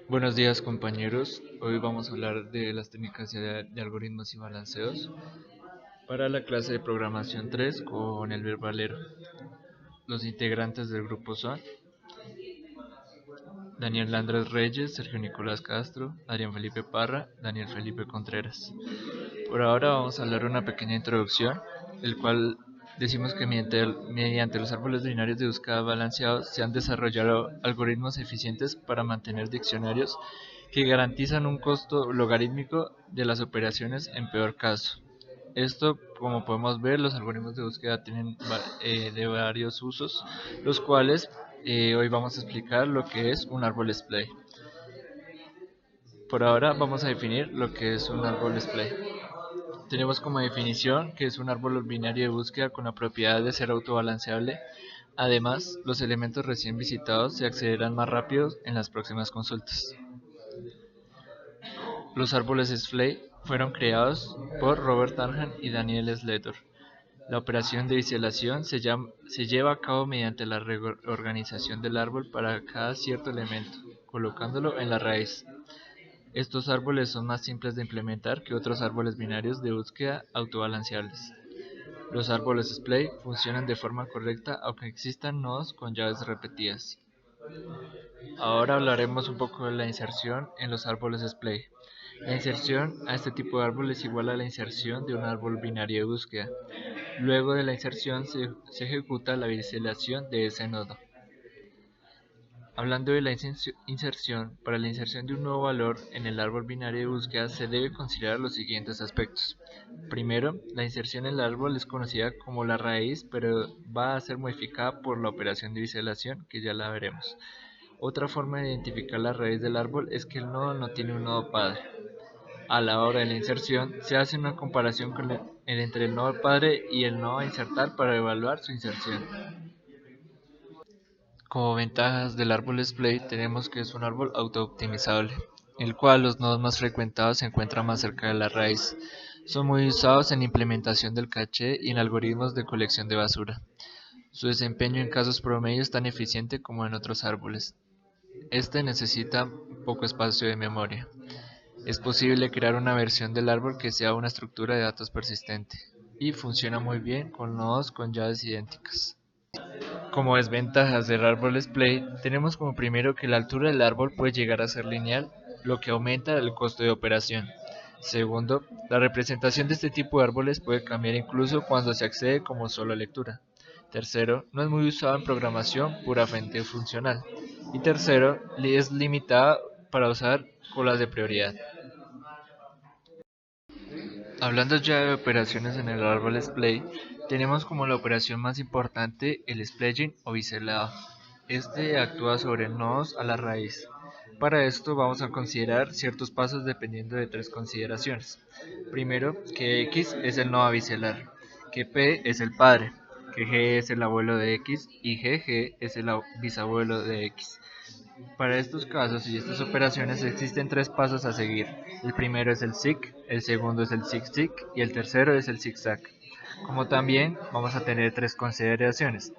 Buenos días compañeros, hoy vamos a hablar de las técnicas de algoritmos y balanceos para la clase de programación 3 con el verbalero. Los integrantes del grupo son Daniel Landres Reyes, Sergio Nicolás Castro, Adrián Felipe Parra, Daniel Felipe Contreras. Por ahora vamos a hablar una pequeña introducción, el cual decimos que mediante los árboles binarios de búsqueda balanceados se han desarrollado algoritmos eficientes para mantener diccionarios que garantizan un costo logarítmico de las operaciones en peor caso. Esto, como podemos ver, los algoritmos de búsqueda tienen de varios usos, los cuales hoy vamos a explicar lo que es un árbol splay. Por ahora vamos a definir lo que es un árbol splay. Tenemos como definición que es un árbol binario de búsqueda con la propiedad de ser autobalanceable. Además, los elementos recién visitados se accederán más rápido en las próximas consultas. Los árboles Splay fueron creados por Robert Arnhem y Daniel Slater. La operación de biselación se lleva a cabo mediante la reorganización del árbol para cada cierto elemento, colocándolo en la raíz. Estos árboles son más simples de implementar que otros árboles binarios de búsqueda autobalanceables. Los árboles Splay funcionan de forma correcta aunque existan nodos con llaves repetidas. Ahora hablaremos un poco de la inserción en los árboles Splay. La inserción a este tipo de árbol es igual a la inserción de un árbol binario de búsqueda. Luego de la inserción se ejecuta la biselación de ese nodo. Hablando de la inserción, para la inserción de un nuevo valor en el árbol binario de búsqueda se debe considerar los siguientes aspectos. Primero, la inserción en el árbol es conocida como la raíz, pero va a ser modificada por la operación de biselación, que ya la veremos. Otra forma de identificar la raíz del árbol es que el nodo no tiene un nodo padre. A la hora de la inserción, se hace una comparación entre el nodo padre y el nodo a insertar para evaluar su inserción. Como ventajas del árbol Splay tenemos que es un árbol auto-optimizable, el cual los nodos más frecuentados se encuentran más cerca de la raíz. Son muy usados en implementación del caché y en algoritmos de colección de basura. Su desempeño en casos promedio es tan eficiente como en otros árboles. Este necesita poco espacio de memoria. Es posible crear una versión del árbol que sea una estructura de datos persistente, y funciona muy bien con nodos con llaves idénticas. Como desventajas del árbol Splay, tenemos como primero que la altura del árbol puede llegar a ser lineal, lo que aumenta el costo de operación. Segundo, la representación de este tipo de árboles puede cambiar incluso cuando se accede como solo lectura. Tercero, no es muy usado en programación puramente funcional. Y tercero, es limitada para usar colas de prioridad. Hablando ya de operaciones en el árbol Splay, tenemos como la operación más importante el splaying o biselado. Este actúa sobre nodos a la raíz. Para esto vamos a considerar ciertos pasos dependiendo de tres consideraciones. Primero, que X es el nodo a biselar, que P es el padre, que G es el abuelo de X y GG es el bisabuelo de X. Para estos casos y estas operaciones existen tres pasos a seguir. El primero es el SIG, el segundo es el SIG-SIG y el tercero es el zigzag. Como también vamos a tener tres consideraciones,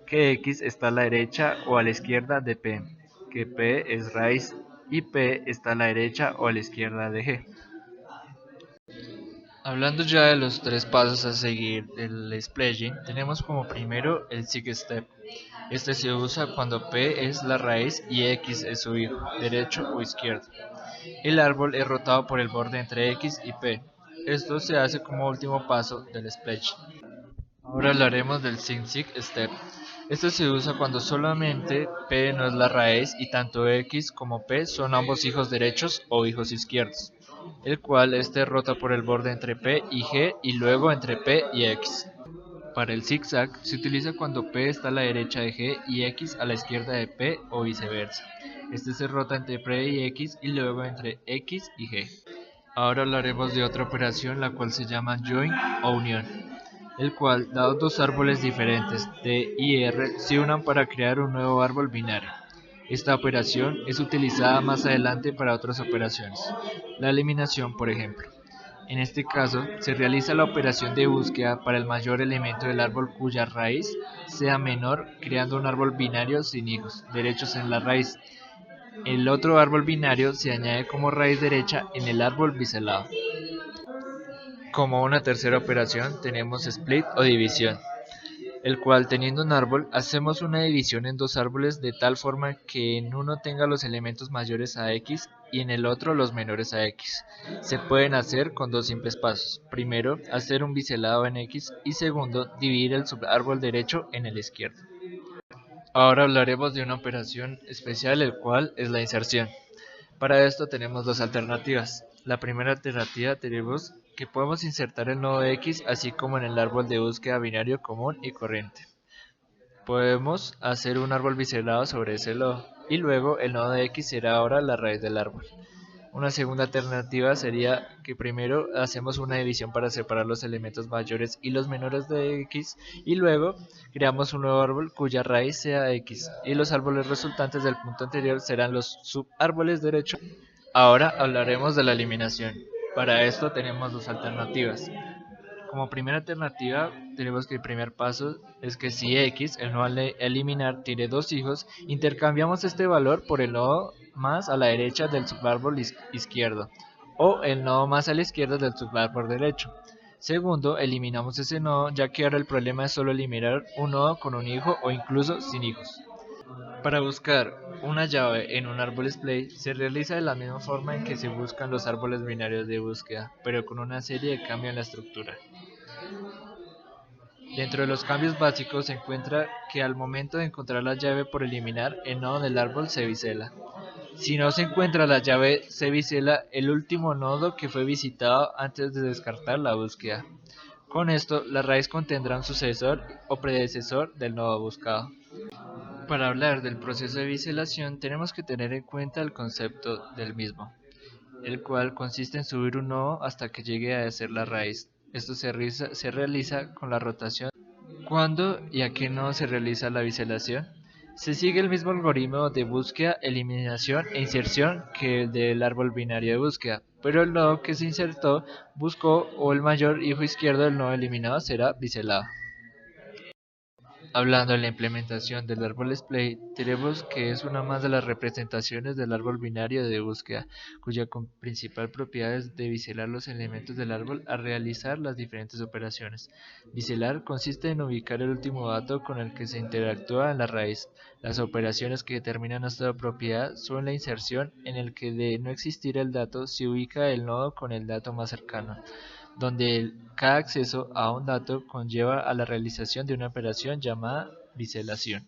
que X está a la derecha o a la izquierda de P, que P es raíz y P está a la derecha o a la izquierda de G. Hablando ya de los tres pasos a seguir del splicing, tenemos como primero el SIG step. Este se usa cuando P es la raíz y X es su hijo, derecho o izquierdo. El árbol es rotado por el borde entre X y P. Esto se hace como último paso del splicing. Ahora hablaremos del zig-zig step. Este se usa cuando solamente P no es la raíz y tanto X como P son ambos hijos derechos o hijos izquierdos, el cual este rota por el borde entre P y G y luego entre P y X. Para el zigzag se utiliza cuando P está a la derecha de G y X a la izquierda de P o viceversa. Este se rota entre P y X y luego entre X y G. Ahora hablaremos de otra operación la cual se llama join o unión, el cual, dados dos árboles diferentes D y R, se unan para crear un nuevo árbol binario. Esta operación es utilizada más adelante para otras operaciones, la eliminación por ejemplo. En este caso, se realiza la operación de búsqueda para el mayor elemento del árbol cuya raíz sea menor, creando un árbol binario sin hijos, derechos en la raíz. El otro árbol binario se añade como raíz derecha en el árbol biselado. Como una tercera operación tenemos split o división, el cual teniendo un árbol hacemos una división en dos árboles de tal forma que en uno tenga los elementos mayores a x y en el otro los menores a x. Se pueden hacer con dos simples pasos. Primero, hacer un biselado en x y segundo, dividir el subárbol derecho en el izquierdo. Ahora hablaremos de una operación especial, el cual es la inserción. Para esto tenemos dos alternativas. La primera alternativa tenemos que podemos insertar el nodo X así como en el árbol de búsqueda binario común y corriente. Podemos hacer un árbol biselado sobre ese nodo y luego el nodo de X será ahora la raíz del árbol. Una segunda alternativa sería que primero hacemos una división para separar los elementos mayores y los menores de X y luego creamos un nuevo árbol cuya raíz sea X y los árboles resultantes del punto anterior serán los subárboles derechos. Ahora hablaremos de la eliminación. Para esto tenemos dos alternativas. Como primera alternativa, tenemos que el primer paso es que si x, el nodo a eliminar, tiene dos hijos, intercambiamos este valor por el nodo más a la derecha del subárbol izquierdo o el nodo más a la izquierda del subárbol derecho. Segundo, eliminamos ese nodo ya que ahora el problema es solo eliminar un nodo con un hijo o incluso sin hijos. Para buscar una llave en un árbol display se realiza de la misma forma en que se buscan los árboles binarios de búsqueda, pero con una serie de cambios en la estructura. Dentro de los cambios básicos se encuentra que al momento de encontrar la llave por eliminar, el nodo del árbol se bisela. Si no se encuentra la llave, se bisela el último nodo que fue visitado antes de descartar la búsqueda. Con esto, la raíz contendrá un sucesor o predecesor del nodo buscado. Para hablar del proceso de biselación tenemos que tener en cuenta el concepto del mismo, el cual consiste en subir un nodo hasta que llegue a ser la raíz. Esto se realiza con la rotación. ¿Cuándo y a qué nodo se realiza la biselación? Se sigue el mismo algoritmo de búsqueda, eliminación e inserción que el del árbol binario de búsqueda, pero el nodo que se insertó, buscó o el mayor hijo izquierdo del nodo eliminado será biselado. Hablando de la implementación del árbol display, tenemos que es una más de las representaciones del árbol binario de búsqueda, cuya principal propiedad es de biselar los elementos del árbol al realizar las diferentes operaciones. Biselar consiste en ubicar el último dato con el que se interactúa en la raíz. Las operaciones que determinan esta propiedad son la inserción, en el que de no existir el dato se ubica el nodo con el dato más cercano, donde cada acceso a un dato conlleva a la realización de una operación llamada biselación.